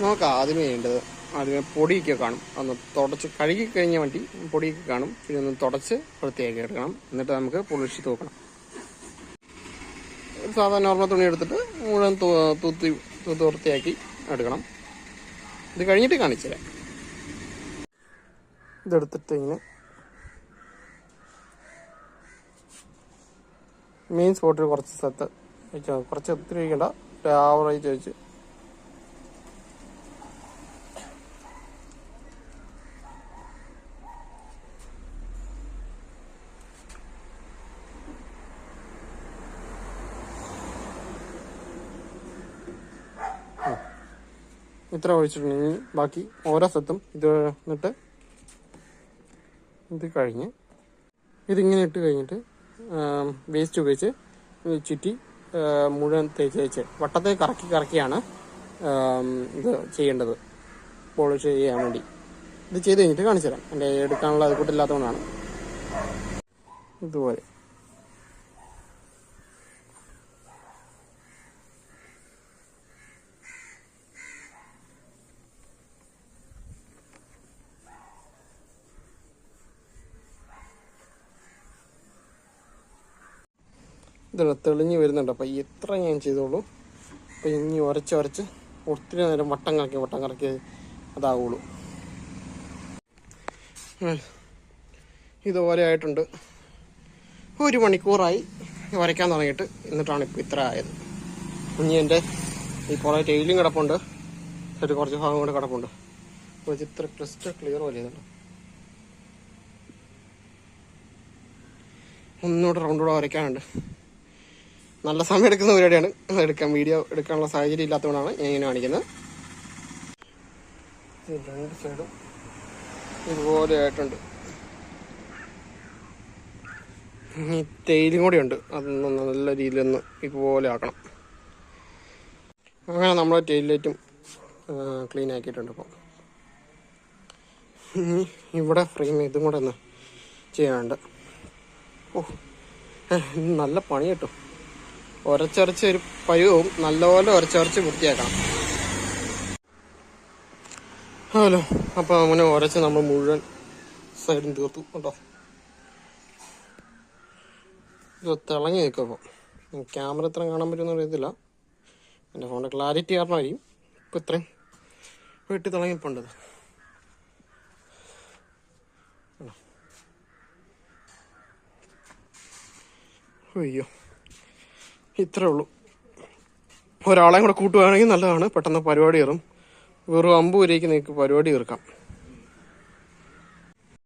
നമുക്ക് ആദ്യമേ പൊടിയൊക്കെ കാണും. ഒന്ന് തുടച്ച് കഴുകി കഴിഞ്ഞ വണ്ടി പൊടിയൊക്കെ കാണും. പിന്നെ ഒന്ന് തുടച്ച് വൃത്തിയാക്കി എടുക്കണം. എന്നിട്ട് നമുക്ക് പോളിഷ് തൂക്കണം. ഒരു സാധാരണ നോർമൽ തുണി എടുത്തിട്ട് മുഴുവൻ തൂത്ത് വൃത്തിയാക്കി എടുക്കണം. ഇത് കഴിഞ്ഞിട്ട് കാണിച്ചു തരാം. ഇതെടുത്തിട്ട് ഇങ്ങനെ മെയിൻ സ്പോട്ടിൽ കുറച്ച് സ്ഥലത്ത് വെച്ചാൽ കുറച്ച് ഒത്തിരി വയ്ക്കണ്ട, ആവറേജ് വെച്ച് ഇത്ര ഒഴിച്ചിട്ടുണ്ടെങ്കിൽ ബാക്കി ഓരോ സ്ഥലത്തും ഇത് എന്നിട്ട് ഇത് കഴിഞ്ഞ് ഇതിങ്ങനെ ഇട്ട് കഴിഞ്ഞിട്ട് വേസ്റ്റ് ഉപയോഗിച്ച് ചുറ്റി മുഴുവൻ തേച്ച് വട്ടത്തെ കറക്കിയാണ് ഇത് ചെയ്യേണ്ടത്, പോളിഷ് ചെയ്യാൻ വേണ്ടി. ഇത് ചെയ്ത് കഴിഞ്ഞിട്ട് കാണിച്ചു തരാം. എൻ്റെ എടുക്കാനുള്ള അത് കൂട്ടില്ലാത്തതുകൊണ്ടാണ്. ഇതുപോലെ ഇതാണ് തെളിഞ്ഞ് വരുന്നുണ്ട്. അപ്പം എത്ര ഞാൻ ചെയ്തോളൂ. അപ്പം ഇനി ഉരച്ച് ഒത്തിരി നേരം വട്ടം കറക്കി അതാവുള്ളൂ. ഇതുപോലെ ആയിട്ടുണ്ട്. 1 മണിക്കൂറായി വരയ്ക്കാൻ തുടങ്ങിയിട്ട്. എന്നിട്ടാണ് ഇപ്പോൾ ഇത്ര ആയത്. ഇനി എൻ്റെ ഈ കുറേ ടൈലും കിടപ്പുണ്ട്, എന്നിട്ട് കുറച്ച് ഭാഗം കൂടെ കിടപ്പുണ്ട്. അപ്പോൾ ഇത്ര ക്രിസ്റ്റൽ ക്ലിയർ പോലെ ചെയ്തുണ്ട്. ഒന്നുകൂടെ റൗണ്ടൂടെ വരയ്ക്കാനുണ്ട്. നല്ല സമയം എടുക്കുന്ന പരിപാടിയാണ്. വീഡിയോ എടുക്കാനുള്ള സാഹചര്യം ഇല്ലാത്തതുകൊണ്ടാണ് ഞാൻ ഇങ്ങനെ കാണിക്കുന്നത്. രണ്ട് സൈഡും ഇതുപോലെ ആയിട്ടുണ്ട്. ഇനി തേയിലും കൂടെ ഉണ്ട്, അതൊന്ന് നല്ല രീതിയിലൊന്ന് ഇതുപോലെ ആക്കണം. അങ്ങനെ നമ്മൾ ടെയിൽ ലൈറ്റും ക്ലീൻ ആക്കിയിട്ടുണ്ട്. ഇപ്പോൾ ഇനി ഇവിടെ ഫ്രെയിം ഇതും കൂടെ ഒന്ന് ചെയ്യാനുണ്ട്. നല്ല പണി കിട്ടും. ഉരച്ചരച്ച് ഒരു പരുവും നല്ലപോലെ ഉരച്ചരച്ച് വൃത്തിയാക്കണം. ഹലോ, അപ്പോൾ അങ്ങനെ ഉരച്ച് നമ്മൾ മുഴുവൻ സൈഡും തീർത്തു കേട്ടോ. ഇത് തിളങ്ങി നിൽക്കും. അപ്പോൾ ക്യാമറ ഇത്രയും കാണാൻ പറ്റുമെന്ന് അറിയത്തില്ല, എൻ്റെ ഫോണിൻ്റെ ക്ലാരിറ്റി കാരണമായിരിക്കും. ഇപ്പം ഇത്രയും വെട്ടി തിളങ്ങിപ്പോണ്ടത്. അയ്യോ, ഇത്രേ ഉള്ളൂ. ഒരാളെയും കൂടെ കൂട്ടുകയാണെങ്കിൽ നല്ലതാണ്. പെട്ടെന്ന് പരിപാടി കയറും. വെറും 50 രൂപയ്ക്ക് നിങ്ങൾക്ക് പരിപാടി തീർക്കാം.